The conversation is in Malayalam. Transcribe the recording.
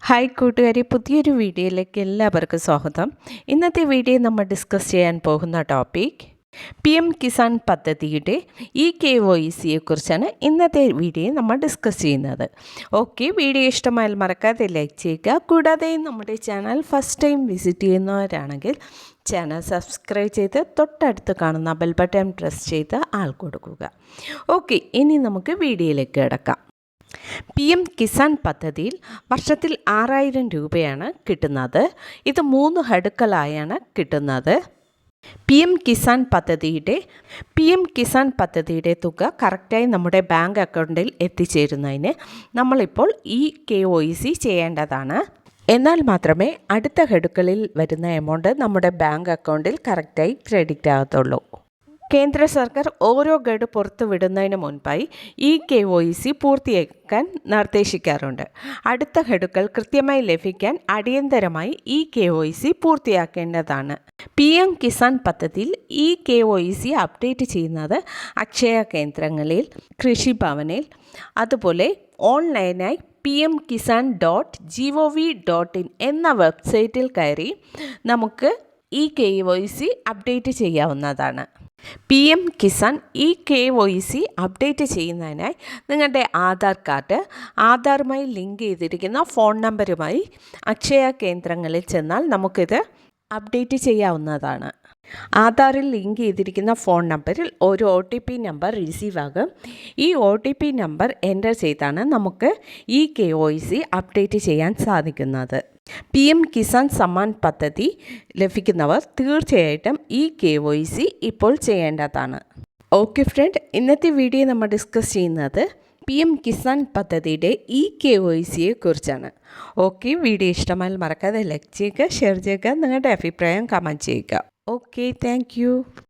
ഹായ് കൂട്ടുകാരി, പുതിയൊരു വീഡിയോയിലേക്ക് എല്ലാവർക്കും സ്വാഗതം. ഇന്നത്തെ വീഡിയോ നമ്മൾ ഡിസ്കസ് ചെയ്യാൻ പോകുന്ന ടോപ്പിക് PM കിസാൻ പദ്ധതിയുടെ KYCയെക്കുറിച്ചാണ് ഇന്നത്തെ വീഡിയോ നമ്മൾ ഡിസ്കസ് ചെയ്യുന്നത്. ഓക്കെ, വീഡിയോ ഇഷ്ടമായാൽ മറക്കാതെ ലൈക്ക് ചെയ്യുക. കൂടാതെ നമ്മുടെ ചാനൽ ഫസ്റ്റ് ടൈം വിസിറ്റ് ചെയ്യുന്നവരാണെങ്കിൽ ചാനൽ സബ്സ്ക്രൈബ് ചെയ്ത് തൊട്ടടുത്ത് കാണുന്ന ബെൽ ബട്ടൺ പ്രസ് ചെയ്ത് ആൾ കൊടുക്കുക. ഓക്കെ, ഇനി നമുക്ക് വീഡിയോയിലേക്ക് കിടക്കാം. PM കിസാൻ പദ്ധതിയിൽ വർഷത്തിൽ 6000 രൂപയാണ് കിട്ടുന്നത്. ഇത് 3 ഗഡുക്കളായാണ് കിട്ടുന്നത്. PM കിസാൻ പദ്ധതിയുടെ തുക കറക്റ്റായി നമ്മുടെ ബാങ്ക് അക്കൗണ്ടിൽ എത്തിച്ചേരുന്നതിന് നമ്മളിപ്പോൾ KYC ചെയ്യേണ്ടതാണ്. എന്നാൽ മാത്രമേ അടുത്ത ഗഡുക്കളിൽ വരുന്ന എമൗണ്ട് നമ്മുടെ ബാങ്ക് അക്കൗണ്ടിൽ കറക്റ്റായി ക്രെഡിറ്റ് ആകത്തുള്ളൂ. കേന്ദ്ര സർക്കാർ ഓരോ ഗഡു പുറത്തു വിടുന്നതിന് മുൻപായി KYC പൂർത്തിയാക്കാൻ നിർദ്ദേശിക്കാറുണ്ട്. അടുത്ത ഗഡുക്കൾ കൃത്യമായി ലഭിക്കാൻ അടിയന്തരമായി KYC പൂർത്തിയാക്കേണ്ടതാണ്. PM കിസാൻ പദ്ധതിയിൽ KYC അപ്ഡേറ്റ് ചെയ്യുന്നത് അക്ഷയ കേന്ദ്രങ്ങളിൽ, കൃഷിഭവനിൽ, അതുപോലെ ഓൺലൈനായി pmkisan.gov.in എന്ന വെബ്സൈറ്റിൽ കയറി നമുക്ക് KYC അപ്ഡേറ്റ് ചെയ്യാവുന്നതാണ്. PM കിസാൻ KYC അപ്ഡേറ്റ് ചെയ്യുന്നതിനായി നിങ്ങളുടെ ആധാർ കാർഡ്, ആധാറുമായി ലിങ്ക് ചെയ്തിരിക്കുന്ന ഫോൺ നമ്പറുമായി അക്ഷയ കേന്ദ്രങ്ങളിൽ ചെന്നാൽ നമുക്കിത് അപ്ഡേറ്റ് ചെയ്യാവുന്നതാണ്. ആധാറിൽ ലിങ്ക് ചെയ്തിരിക്കുന്ന ഫോൺ നമ്പറിൽ ഒരു OTP നമ്പർ റിസീവ് ആകും. ഈ OTP നമ്പർ എൻ്റർ ചെയ്താണ് നമുക്ക് KYC അപ്ഡേറ്റ് ചെയ്യാൻ സാധിക്കുന്നത്. PM കിസാൻ സമ്മാൻ പദ്ധതി ലഭിക്കുന്നവർ തീർച്ചയായിട്ടും KYC ഇപ്പോൾ ചെയ്യേണ്ടതാണ്. ഓക്കെ ഫ്രണ്ട്, ഇന്നത്തെ വീഡിയോ നമ്മൾ ഡിസ്കസ് ചെയ്യുന്നത് PM കിസാൻ പദ്ധതിയുടെ KYCയെ കുറിച്ചാണ്. ഓക്കെ, വീഡിയോ ഇഷ്ടമായാൽ മറക്കാതെ ലൈക്ക് ചെയ്യുക, ഷെയർ ചെയ്യുക, നിങ്ങളുടെ അഭിപ്രായം കമൻറ്റ് ചെയ്യുക. Okay, thank you.